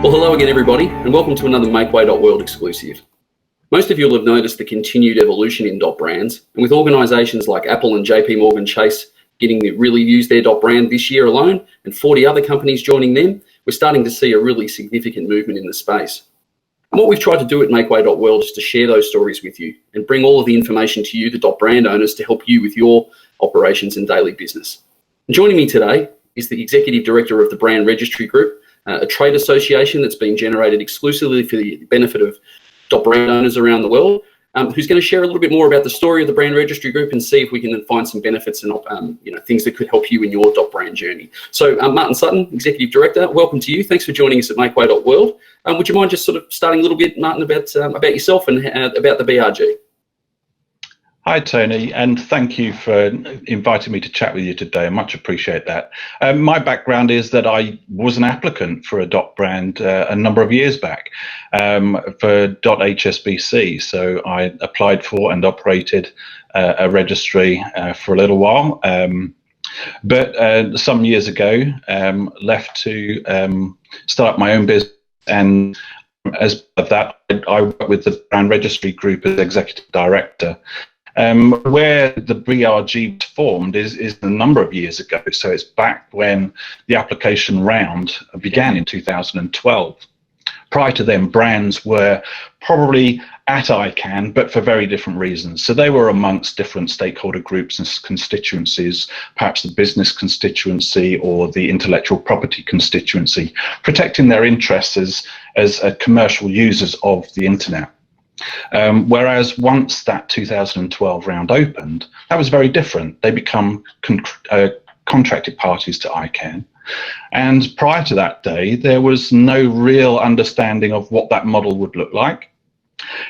Well, hello again, everybody, and welcome to another MakeWay.World exclusive. Most of you will have noticed the continued evolution in .brands, and with organisations like Apple and JP Morgan Chase getting to really use their .brand this year alone, and 40 other companies joining them, we're starting to see a really significant movement in the space. And what we've tried to do at MakeWay.World is to share those stories with you and bring all of the information to you, the .brand owners, to help you with your operations and daily business. And joining me today is the Executive Director of the Brand Registry Group, a trade association that's been generated exclusively for the benefit of .brand owners around the world, who's going to share a little bit more about the story of the Brand Registry Group and see if we can find some benefits and things that could help you in your .brand journey. So Martin Sutton, Executive Director, welcome to you. Thanks for joining us at MakeWay.World. Would you mind just sort of starting a little bit, Martin, about yourself and about the BRG? Hi, Tony, and thank you for inviting me to chat with you today. I much appreciate that. My background is that I was an applicant for a .brand a number of years back for .HSBC. So I applied for and operated a registry for a little while. But some years ago, left to start up my own business, and as part of that, I work with the Brand Registry Group as Executive Director. Where the BRG was formed is a number of years ago, so it's back when the application round began in 2012. Prior to then, brands were probably at ICANN, but for very different reasons. So they were amongst different stakeholder groups and constituencies, perhaps the business constituency or the intellectual property constituency, protecting their interests as commercial users of the internet. Whereas once that 2012 round opened, that was very different. They become contracted parties to ICANN. And prior to that day, there was no real understanding of what that model would look like,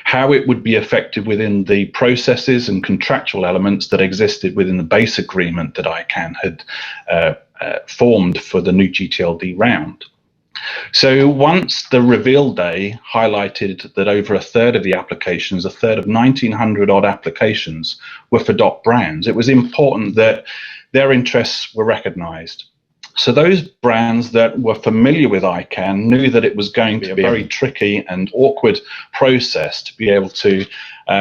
how it would be effective within the processes and contractual elements that existed within the base agreement that ICANN had formed for the new GTLD round. So once the reveal day highlighted that over a third of the applications, a third of 1,900 odd applications, were for .brands, it was important that their interests were recognized. So those brands that were familiar with ICANN knew that it was going to be a very tricky and awkward process to be able to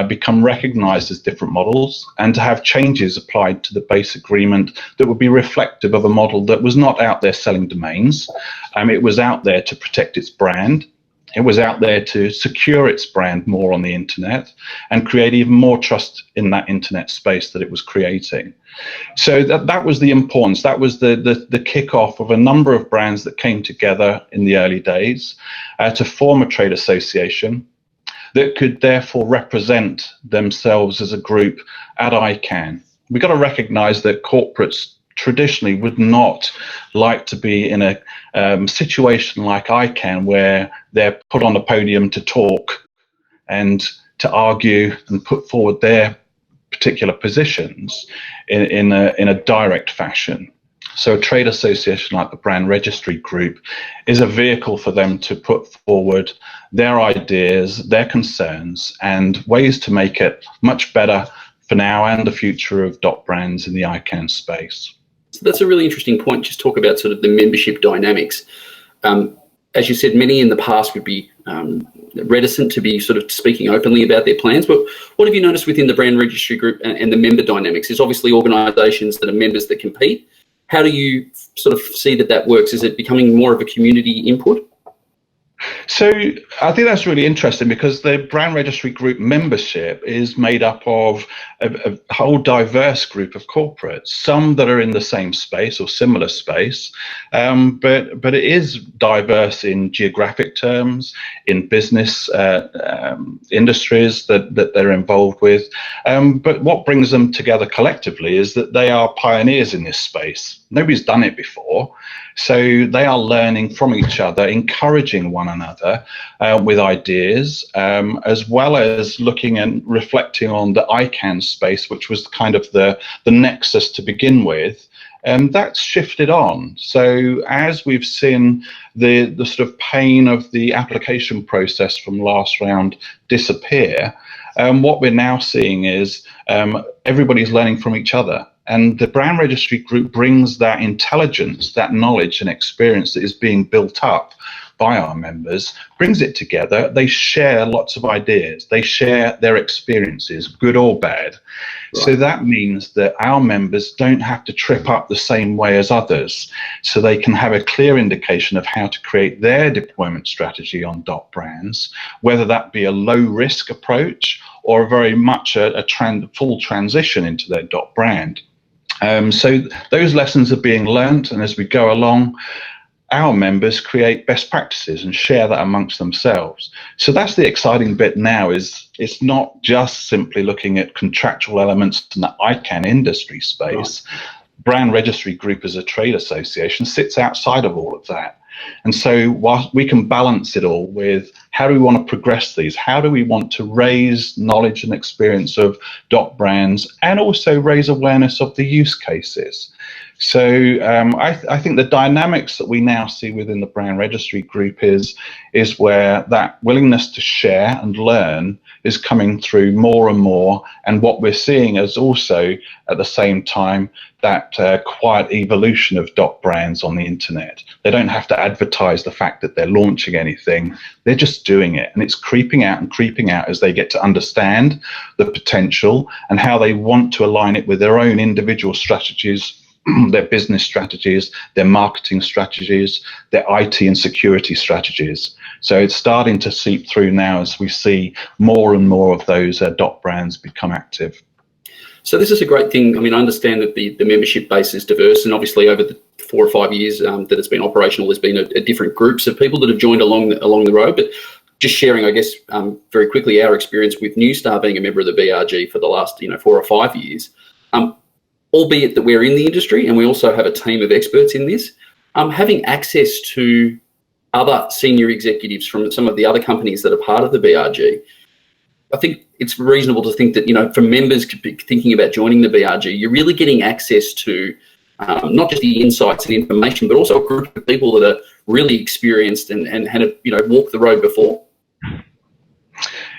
become recognized as different models and to have changes applied to the base agreement that would be reflective of a model that was not out there selling domains. It was out there to protect its brand. It was out there to secure its brand more on the internet and create even more trust in that internet space that it was creating. So that was the importance. That was the kickoff of a number of brands that came together in the early days to form a trade association that could therefore represent themselves as a group at ICANN. We've got to recognize that corporates traditionally would not like to be in a situation like ICANN where they're put on a podium to talk and to argue and put forward their particular positions in a direct fashion. So a trade association like the Brand Registry Group is a vehicle for them to put forward their ideas, their concerns, and ways to make it much better for now and the future of .brands in the ICANN space. So that's a really interesting point. Just talk about sort of the membership dynamics. As you said, many in the past would be reticent to be sort of speaking openly about their plans, but what have you noticed within the Brand Registry Group and the member dynamics? There's obviously organisations that are members that compete. How do you sort of see that works? Is it becoming more of a community input? So I think that's really interesting because the Brand Registry Group membership is made up of a whole diverse group of corporates, some that are in the same space or similar space, but it is diverse in geographic terms, in business industries that they're involved with. But what brings them together collectively is that they are pioneers in this space. Nobody's done it before. So they are learning from each other, encouraging one another with ideas, as well as looking and reflecting on the ICANN space, which was kind of the nexus to begin with. That's shifted on. So as we've seen the sort of pain of the application process from last round disappear, what we're now seeing is everybody's learning from each other. And the Brand Registry Group brings that intelligence, that knowledge and experience that is being built up by our members, brings it together. They share lots of ideas. They share their experiences, good or bad. Right. So that means that our members don't have to trip up the same way as others. So they can have a clear indication of how to create their deployment strategy on .brands, whether that be a low risk approach or very much a full transition into their .brand. So those lessons are being learnt, and as we go along, our members create best practices and share that amongst themselves. So that's the exciting bit now, is it's not just simply looking at contractual elements in the ICANN industry space. Right. Brand Registry Group as a trade association sits outside of all of that. And so whilst we can balance it all with how do we want to progress these, how do we want to raise knowledge and experience of .brands and also raise awareness of the use cases. So I think the dynamics that we now see within the Brand Registry Group is where that willingness to share and learn is coming through more and more, and what we're seeing is also at the same time that quiet evolution of .brands on the internet. They don't have to advertise the fact that they're launching anything, they're just doing it, and it's creeping out as they get to understand the potential and how they want to align it with their own individual strategies, their business strategies, their marketing strategies, their IT and security strategies. So it's starting to seep through now as we see more and more of those .brands become active. So this is a great thing. I mean, I understand that the membership base is diverse, and obviously over the 4 or 5 years that it's been operational, there's been a different groups of people that have joined along the road. But just sharing, I guess, very quickly, our experience with Neustar being a member of the BRG for the last 4 or 5 years. Albeit that we're in the industry and we also have a team of experts in this, having access to other senior executives from some of the other companies that are part of the BRG, I think it's reasonable to think that, for members thinking about joining the BRG, you're really getting access to not just the insights and information, but also a group of people that are really experienced and have, walked the road before.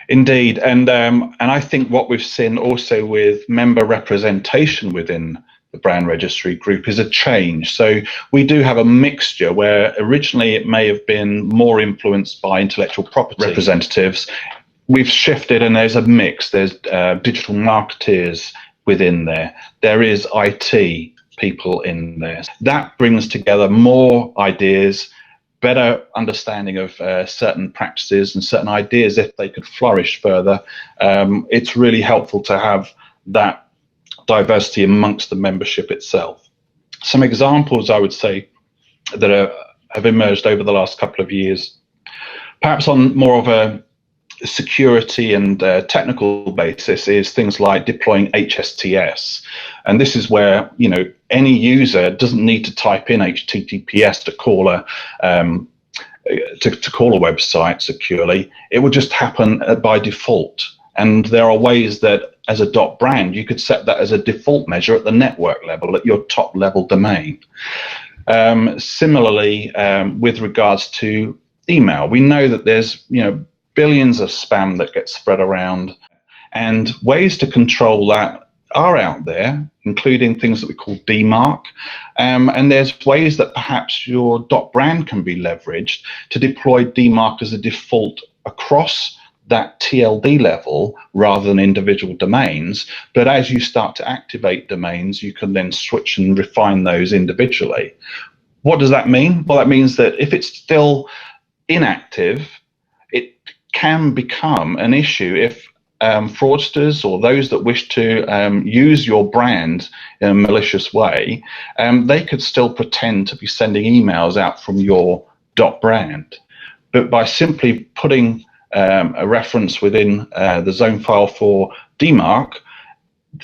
Indeed, and I think what we've seen also with member representation within the Brand Registry Group is a change. So we do have a mixture where originally it may have been more influenced by intellectual property representatives. We've shifted and there's a mix. There's digital marketeers within there. There is IT people in there. That brings together more ideas, better understanding of certain practices and certain ideas if they could flourish further. It's really helpful to have that diversity amongst the membership itself. Some examples I would say that have emerged over the last couple of years, perhaps on more of a security and technical basis, is things like deploying HSTS. And this is where, any user doesn't need to type in HTTPS to call a website securely. It will just happen by default. And there are ways that as a .brand, you could set that as a default measure at the network level, at your top level domain. Similarly, with regards to email, we know that there's, billions of spam that gets spread around, and ways to control that are out there, including things that we call DMARC, and there's ways that perhaps your .brand can be leveraged to deploy DMARC as a default across that TLD level rather than individual domains. But as you start to activate domains, you can then switch and refine those individually. What does that mean? Well, that means that if it's still inactive, it can become an issue if fraudsters or those that wish to use your brand in a malicious way, they could still pretend to be sending emails out from your .brand. But by simply putting a reference within the zone file for DMARC,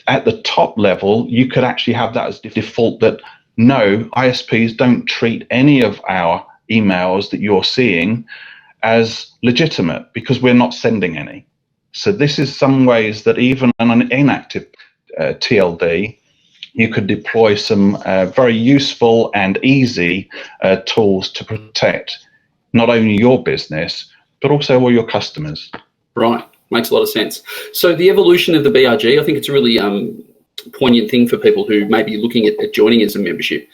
at the top level, you could actually have that as default, that no, ISPs don't treat any of our emails that you're seeing as legitimate because we're not sending any. So this is some ways that even on an inactive TLD, you could deploy some very useful and easy tools to protect not only your business, but also all your customers. Right, makes a lot of sense. So the evolution of the BRG, I think it's a really poignant thing for people who may be looking at joining as a membership.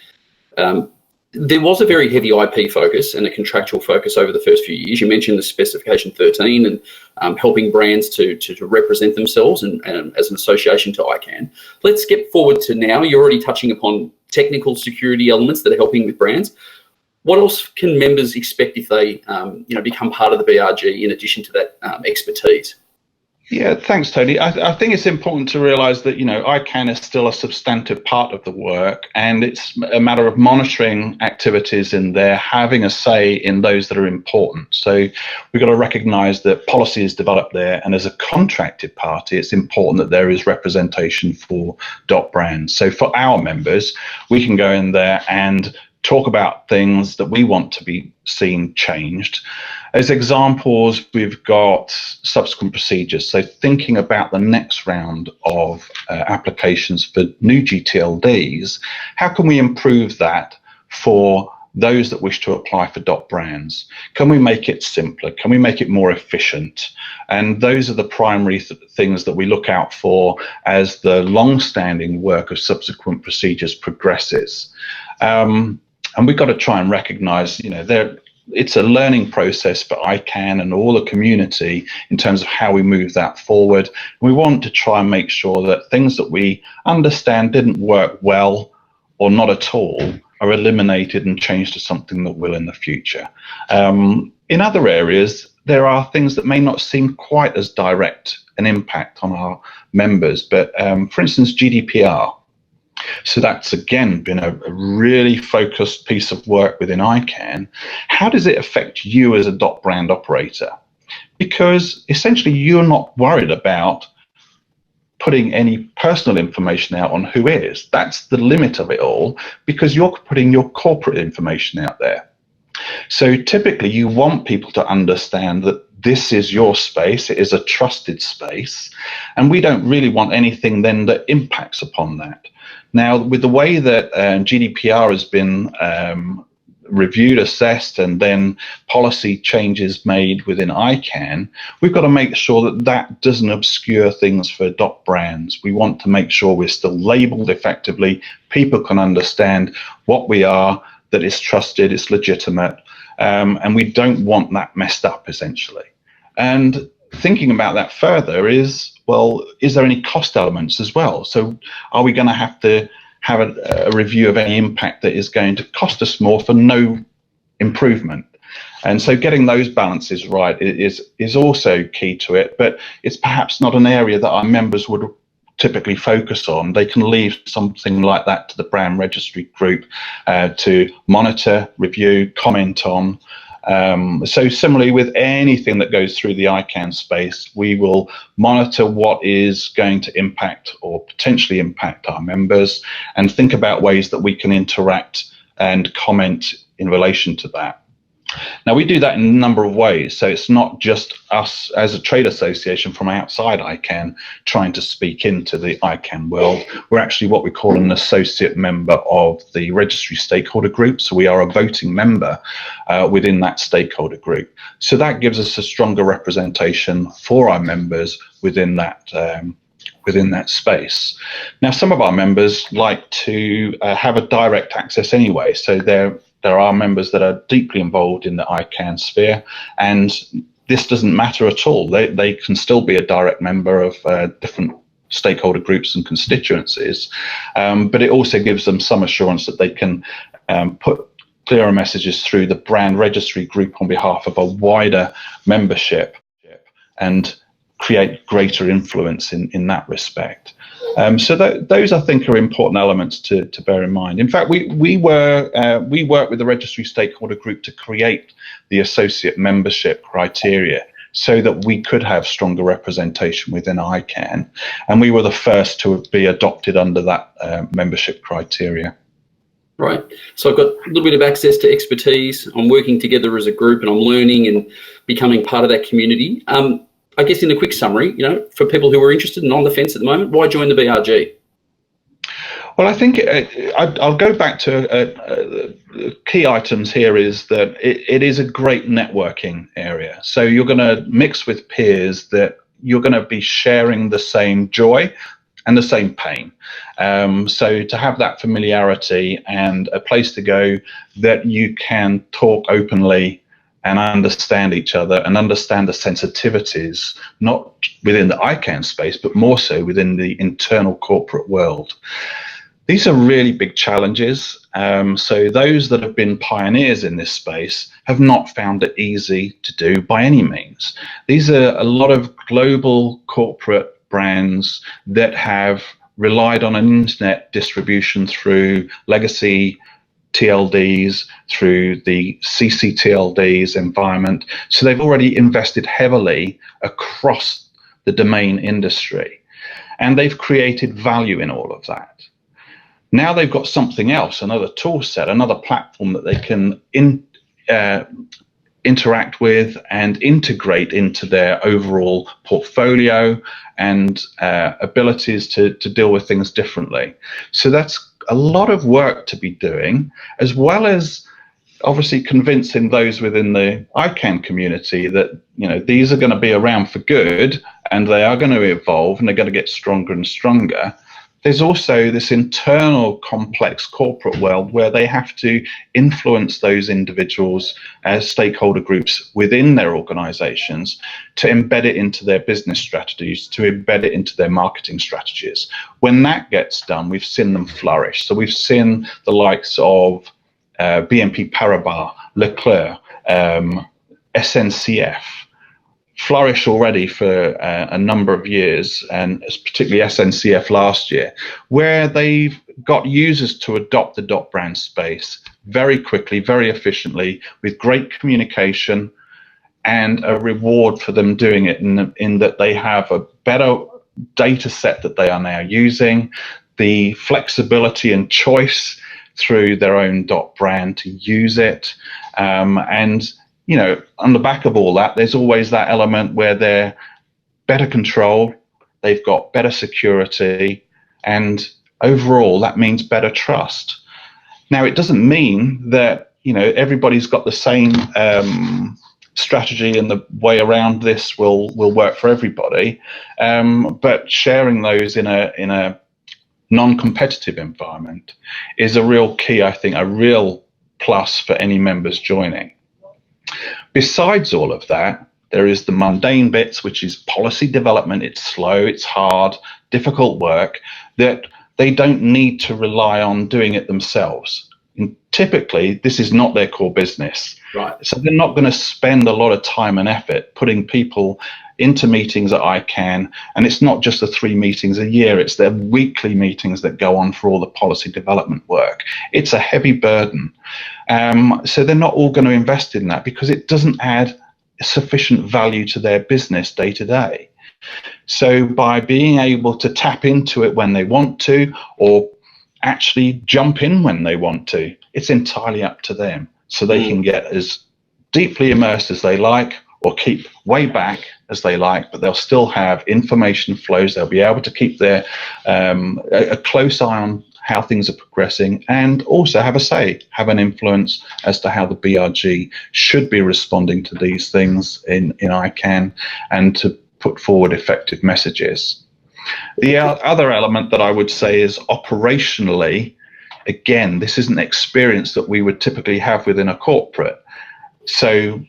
There was a very heavy IP focus and a contractual focus over the first few years. You mentioned the specification 13 and helping brands to represent themselves and as an association to ICANN. Let's skip forward to now. You're already touching upon technical security elements that are helping with brands. What else can members expect if they become part of the BRG in addition to that expertise? Yeah, thanks, Tony. I think it's important to realise that, ICANN is still a substantive part of the work, and it's a matter of monitoring activities in there, having a say in those that are important. So we've got to recognise that policy is developed there, and as a contracted party, it's important that there is representation for .brand. So for our members, we can go in there and talk about things that we want to be seen changed. As examples, we've got subsequent procedures. So thinking about the next round of applications for new GTLDs, how can we improve that for those that wish to apply for .brands? Can we make it simpler? Can we make it more efficient? And those are the primary things that we look out for as the long-standing work of subsequent procedures progresses. And we've got to try and recognise, it's a learning process for ICANN and all the community in terms of how we move that forward. We want to try and make sure that things that we understand didn't work well or not at all are eliminated and changed to something that will in the future. In other areas, there are things that may not seem quite as direct an impact on our members, but for instance, GDPR. So that's, again, been a really focused piece of work within ICANN. How does it affect you as a .brand operator? Because essentially you're not worried about putting any personal information out on who is. That's the limit of it all, because you're putting your corporate information out there. So typically you want people to understand that this is your space, it is a trusted space, and we don't really want anything then that impacts upon that. Now, with the way that GDPR has been reviewed, assessed, and then policy changes made within ICANN, we've got to make sure that that doesn't obscure things for .brands. We want to make sure we're still labelled effectively, people can understand what we are, that it's trusted, it's legitimate, and we don't want that messed up, essentially. And thinking about that further is, well, is there any cost elements as well? So are we going to have a review of any impact that is going to cost us more for no improvement? And so getting those balances right is also key to it, but it's perhaps not an area that our members would typically focus on. They can leave something like that to the Brand Registry Group to monitor, review, comment on. So similarly with anything that goes through the ICANN space, we will monitor what is going to impact or potentially impact our members and think about ways that we can interact and comment in relation to that. Now, we do that in a number of ways. So it's not just us as a trade association from outside ICANN trying to speak into the ICANN world. We're actually what we call an associate member of the registry stakeholder group. So we are a voting member within that stakeholder group. So that gives us a stronger representation for our members within that space. Now, some of our members like to have a direct access anyway. So there are members that are deeply involved in the ICANN sphere, and this doesn't matter at all. They can still be a direct member of different stakeholder groups and constituencies, but it also gives them some assurance that they can put clearer messages through the Brand Registry Group on behalf of a wider membership and create greater influence in that respect. So those, I think, are important elements to bear in mind. In fact, we work with the registry stakeholder group to create the associate membership criteria so that we could have stronger representation within ICANN, and we were the first to be adopted under that membership criteria. Right. So I've got a little bit of access to expertise. I'm working together as a group, and I'm learning and becoming part of that community. I guess in a quick summary, for people who are interested and on the fence at the moment, why join the BRG? Well, I think I'll go back to key items here is that it is a great networking area. So you're going to mix with peers that you're going to be sharing the same joy and the same pain. So to have that familiarity and a place to go that you can talk openly and understand each other and understand the sensitivities, not within the ICANN space, but more so within the internal corporate world. These are really big challenges. So those that have been pioneers in this space have not found it easy to do by any means. These are a lot of global corporate brands that have relied on an internet distribution through legacy TLDs, through the CCTLDs environment. So they've already invested heavily across the domain industry, and they've created value in all of that. Now they've got something else, another tool set, another platform that they can interact with and integrate into their overall portfolio and abilities to deal with things differently. So that's a lot of work to be doing, as well as obviously convincing those within the ICANN community that, you know, these are going to be around for good and they are going to evolve and they're going to get stronger and stronger. There's also this internal complex corporate world where they have to influence those individuals as stakeholder groups within their organizations to embed it into their business strategies, to embed it into their marketing strategies. When that gets done, we've seen them flourish. So we've seen the likes of BNP Paribas, Leclerc, SNCF, flourish already for a number of years, and particularly SNCF last year, where they've got users to adopt the .brand space very quickly, very efficiently, with great communication and a reward for them doing it in that they have a better data set that they are now using, the flexibility and choice through their own .brand to use it, and you know, on the back of all that, there's always that element where they're better control, they've got better security, and overall that means better trust. Now, it doesn't mean that, you know, everybody's got the same strategy and the way around this will work for everybody, but sharing those in a non-competitive environment is a real key, I think, a real plus for any members joining. Besides all of that, there is the mundane bits, which is policy development. It's slow, it's hard, difficult work that they don't need to rely on doing it themselves. And typically, this is not their core business. Right. So they're not going to spend a lot of time and effort putting people into meetings at ICANN, and it's not just the 3 meetings a year, it's their weekly meetings that go on for all the policy development work. It's a heavy burden. So they're not all going to invest in that because it doesn't add sufficient value to their business day to day. So by being able to tap into it when they want to, or actually jump in when they want to, it's entirely up to them. So they can get as deeply immersed as they like, or keep way back as they like, but they'll still have information flows. They'll be able to keep their a close eye on how things are progressing, and also have a say, have an influence as to how the BRG should be responding to these things in ICANN, and to put forward effective messages. The other element that I would say is operationally, again, this is an experience that we would typically have within a corporate. So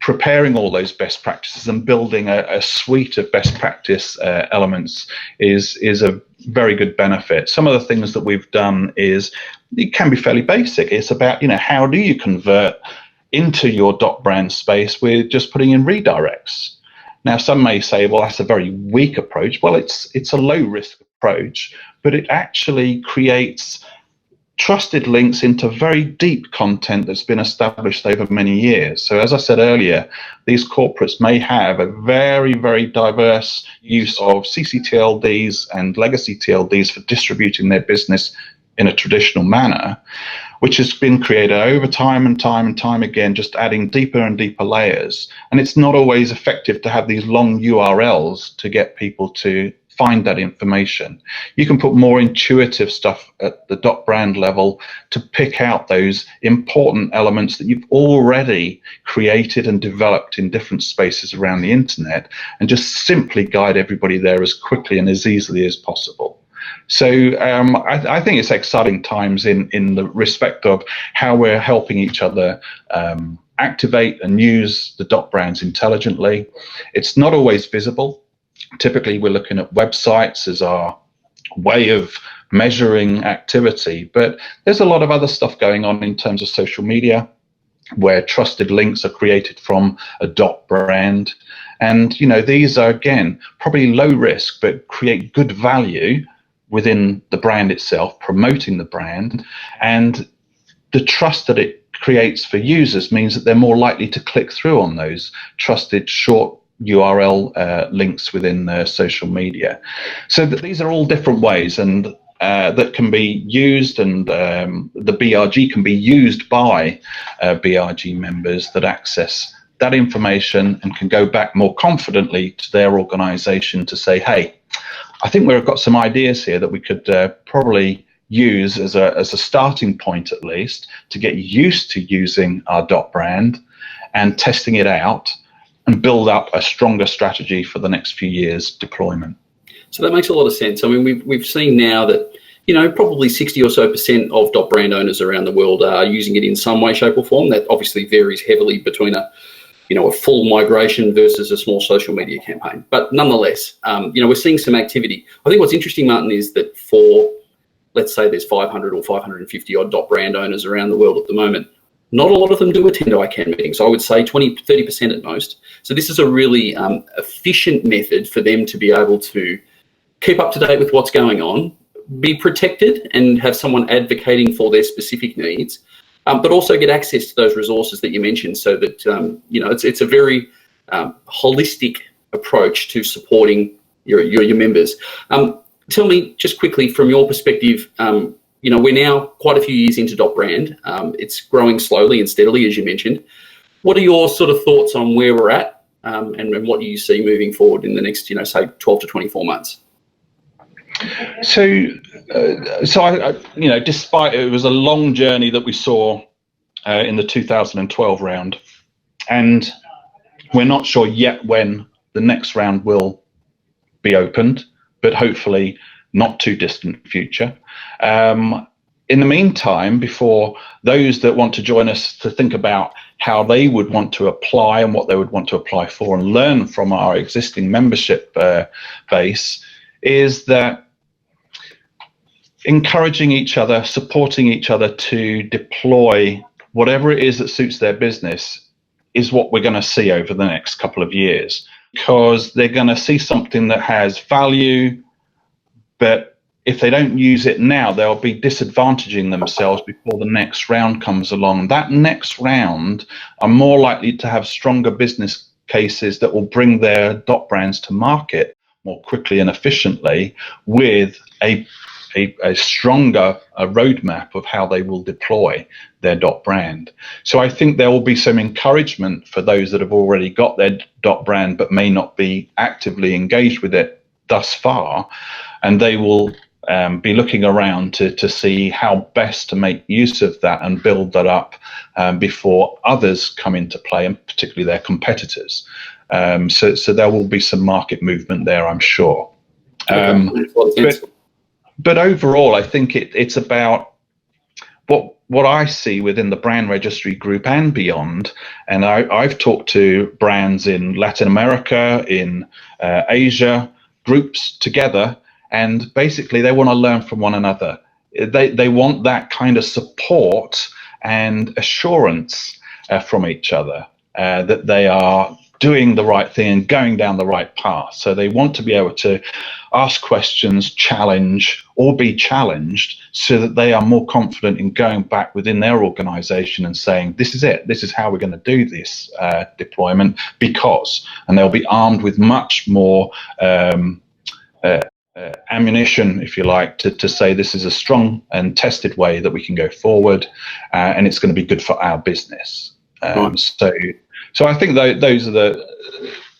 preparing all those best practices and building a suite of best practice elements is a very good benefit. Some of the things that we've done is, it can be fairly basic. It's about, you know, how do you convert into your .brand space with just putting in redirects? Now, some may say, well, that's a very weak approach. Well, it's a low risk approach, but it actually creates trusted links into very deep content that's been established over many years. So as I said earlier, these corporates may have a very, very diverse use of CCTLDs and legacy TLDs for distributing their business in a traditional manner, which has been created over time and time and time again, just adding deeper and deeper layers. And it's not always effective to have these long URLs to get people to find that information. You can put more intuitive stuff at the .brand level to pick out those important elements that you've already created and developed in different spaces around the internet, and just simply guide everybody there as quickly and as easily as possible. So I think it's exciting times in the respect of how we're helping each other activate and use the .brands intelligently. It's not always visible. Typically, we're looking at websites as our way of measuring activity, but there's a lot of other stuff going on in terms of social media, where trusted links are created from a .brand. And, you know, these are, again, probably low risk, but create good value within the brand itself, promoting the brand. And the trust that it creates for users means that they're more likely to click through on those trusted short URL links within social media. So that these are all different ways and that can be used, and the BRG can be used by BRG members that access that information and can go back more confidently to their organization to say, hey, I think we've got some ideas here that we could probably use as a starting point, at least, to get used to using our .brand and testing it out and build up a stronger strategy for the next few years' deployment. So that makes a lot of sense. I mean, we've seen now that, you know, probably 60 or so % of .brand owners around the world are using it in some way, shape or form. That obviously varies heavily between a full migration versus a small social media campaign. But nonetheless, we're seeing some activity. I think what's interesting, Martin, is that for, let's say there's 500 or 550 odd .brand owners around the world at the moment, not a lot of them do attend ICANN meetings. I would say 20-30% at most. So this is a really efficient method for them to be able to keep up to date with what's going on, be protected and have someone advocating for their specific needs, but also get access to those resources that you mentioned, so that it's a very holistic approach to supporting your members. Tell me just quickly from your perspective, we're now quite a few years into .brand. It's growing slowly and steadily, as you mentioned. What are your sort of thoughts on where we're at, and what do you see moving forward in the next, say 12 to 24 months? So I despite it was a long journey that we saw in the 2012 round, and we're not sure yet when the next round will be opened, but hopefully not too distant future. In the meantime, before those that want to join us to think about how they would want to apply and what they would want to apply for and learn from our existing membership base, is that encouraging each other, supporting each other to deploy whatever it is that suits their business is what we're going to see over the next couple of years, because they're going to see something that has value, but if they don't use it now, they'll be disadvantaging themselves before the next round comes along. That next round are more likely to have stronger business cases that will bring their .brands to market more quickly and efficiently, with a stronger roadmap of how they will deploy their .brand. So I think there will be some encouragement for those that have already got their .brand but may not be actively engaged with it thus far, and they will be looking around to see how best to make use of that and build that up before others come into play, and particularly their competitors. So there will be some market movement there, I'm sure. But overall, I think it's about what I see within the Brand Registry Group and beyond. And I've talked to brands in Latin America, in Asia, groups together, and basically they want to learn from one another. They want that kind of support and assurance from each other, that they are doing the right thing and going down the right path. So they want to be able to ask questions, challenge, or be challenged, so that they are more confident in going back within their organization and saying, this is it, this is how we're going to do this deployment, and they'll be armed with much more ammunition, if you like, to say this is a strong and tested way that we can go forward, and it's going to be good for our business. Right. So I think those are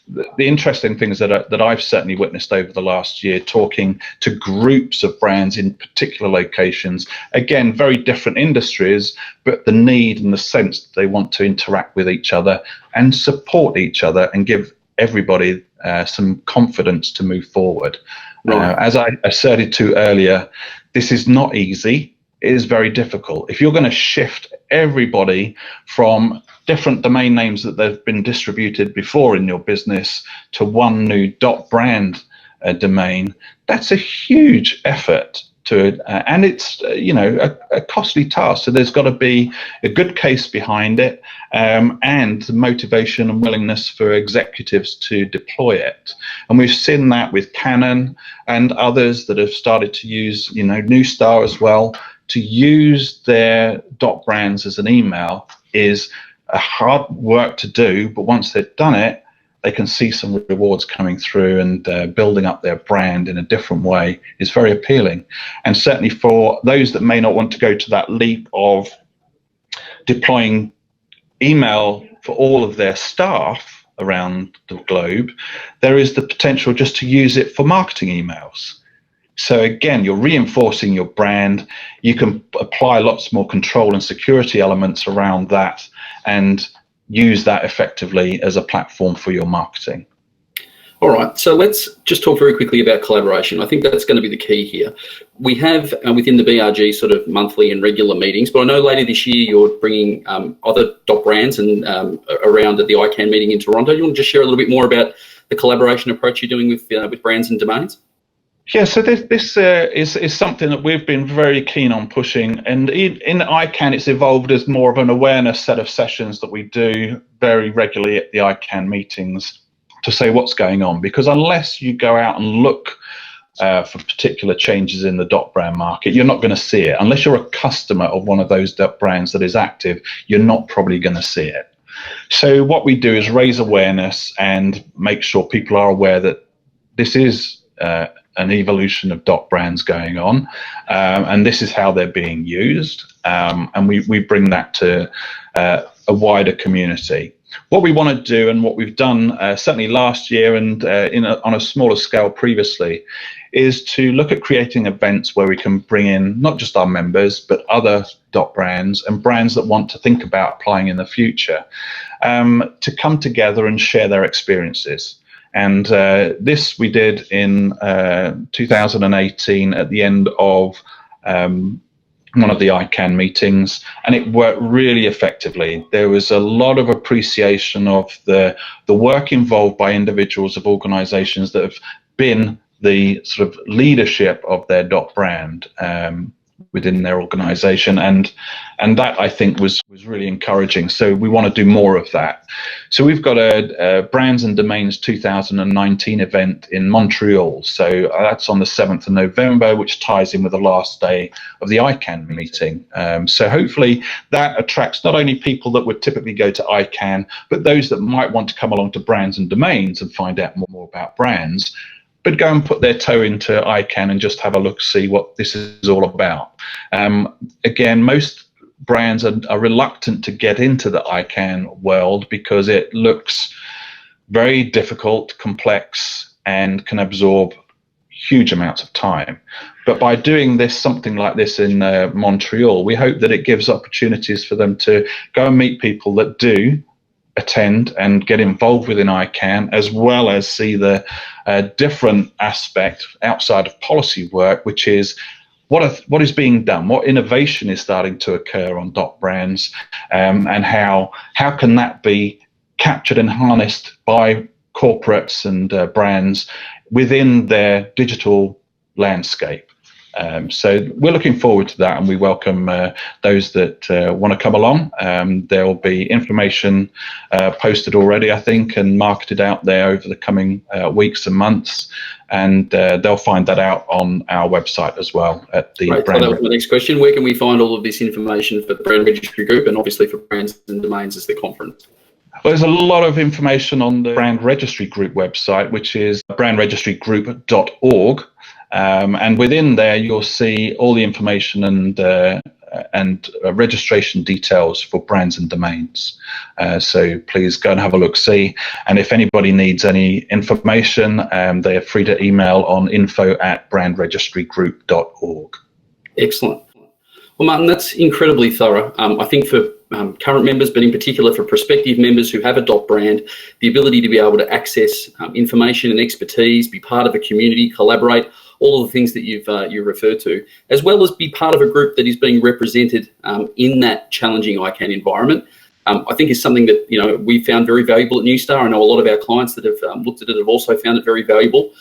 the interesting things that I've certainly witnessed over the last year, talking to groups of brands in particular locations, again, very different industries, but the need and the sense that they want to interact with each other and support each other and give everybody some confidence to move forward. Right. As I asserted to earlier, this is not easy. It is very difficult. If you're going to shift everybody from different domain names that they've been distributed before in your business to one new .brand domain, that's a huge effort to it, and it's a costly task. So there's got to be a good case behind it, and the motivation and willingness for executives to deploy it. And we've seen that with Canon and others that have started to use, Neustar as well. To use their .brands as an email is a hard work to do, but once they've done it, they can see some rewards coming through, and building up their brand in a different way is very appealing. And certainly for those that may not want to go to that leap of deploying email for all of their staff around the globe, there is the potential just to use it for marketing emails. So again, you're reinforcing your brand. You can apply lots more control and security elements around that and use that effectively as a platform for your marketing. All right, so let's just talk very quickly about collaboration. I think that's going to be the key here. We have within the BRG sort of monthly and regular meetings, but I know later this year you're bringing other .brands and around at the ICANN meeting in Toronto. You want to just share a little bit more about the collaboration approach you're doing with brands and domains? Yeah, so this is something that we've been very keen on pushing, and in ICANN it's evolved as more of an awareness set of sessions that we do very regularly at the ICANN meetings to say what's going on, because unless you go out and look for particular changes in the .brand market, you're not going to see it. Unless you're a customer of one of those brands that is active, you're not probably going to see it. So what we do is raise awareness and make sure people are aware that this is an evolution of .brands going on, and this is how they're being used, and we bring that to a wider community. What we want to do, and what we've done certainly last year and on a smaller scale previously, is to look at creating events where we can bring in not just our members but other .brands and brands that want to think about applying in the future, to come together and share their experiences. And this we did in 2018 at the end of one of the ICANN meetings, and it worked really effectively. There was a lot of appreciation of the work involved by individuals of organizations that have been the sort of leadership of their .brand within their organization, and that I think was really encouraging. So we want to do more of that. So we've got a Brands and Domains 2019 event in Montreal. So that's on the 7th of November, which ties in with the last day of the ICANN meeting. So hopefully that attracts not only people that would typically go to ICANN, but those that might want to come along to Brands and Domains and find out more about brands, but go and put their toe into ICANN and just have a look, see what this is all about. Again, most brands are reluctant to get into the ICANN world because it looks very difficult, complex, and can absorb huge amounts of time. But by doing this, something like this in Montreal, we hope that it gives opportunities for them to go and meet people that do attend and get involved within ICANN, as well as see the different aspect outside of policy work, which is what is being done, what innovation is starting to occur on .brands, and how can that be captured and harnessed by corporates and brands within their digital landscape. So we're looking forward to that, and we welcome those that want to come along. There will be information posted already, I think, and marketed out there over the coming weeks and months, and they'll find that out on our website as well at the Right, Brand. so that was my next question. Where can we find all of this information for the Brand Registry Group, and obviously for Brands and Domains as the conference? Well, there's a lot of information on the Brand Registry Group website, which is brandregistrygroup.org. And within there, you'll see all the information and registration details for brands and domains. So please go and have a look, see. And if anybody needs any information, they are free to email on info@brandregistrygroup.org. Excellent. Well, Martin, that's incredibly thorough. I think for current members, but in particular for prospective members who have a brand, the ability to be able to access information and expertise, be part of a community, collaborate, all of the things that you referred to, as well as be part of a group that is being represented in that challenging ICANN environment, I think is something that we found very valuable at Neustar. I know a lot of our clients that have looked at it have also found it very valuable.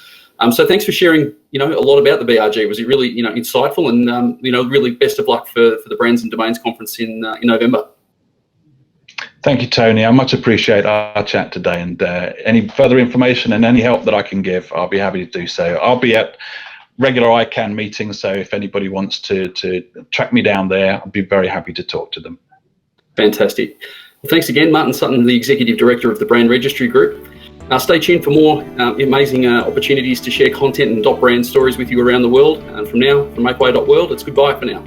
So thanks for sharing, a lot about the BRG. Was it really, insightful, and really best of luck for the Brands and Domains Conference in November. Thank you, Tony. I much appreciate our chat today, and any further information and any help that I can give, I'll be happy to do so. I'll be at regular ICANN meetings, so if anybody wants to track me down there, I'll be very happy to talk to them. Fantastic. Well, thanks again, Martin Sutton, the Executive Director of the Brand Registry Group. Stay tuned for more amazing opportunities to share content and brand stories with you around the world. And from now, from MakeWay.World, it's goodbye for now.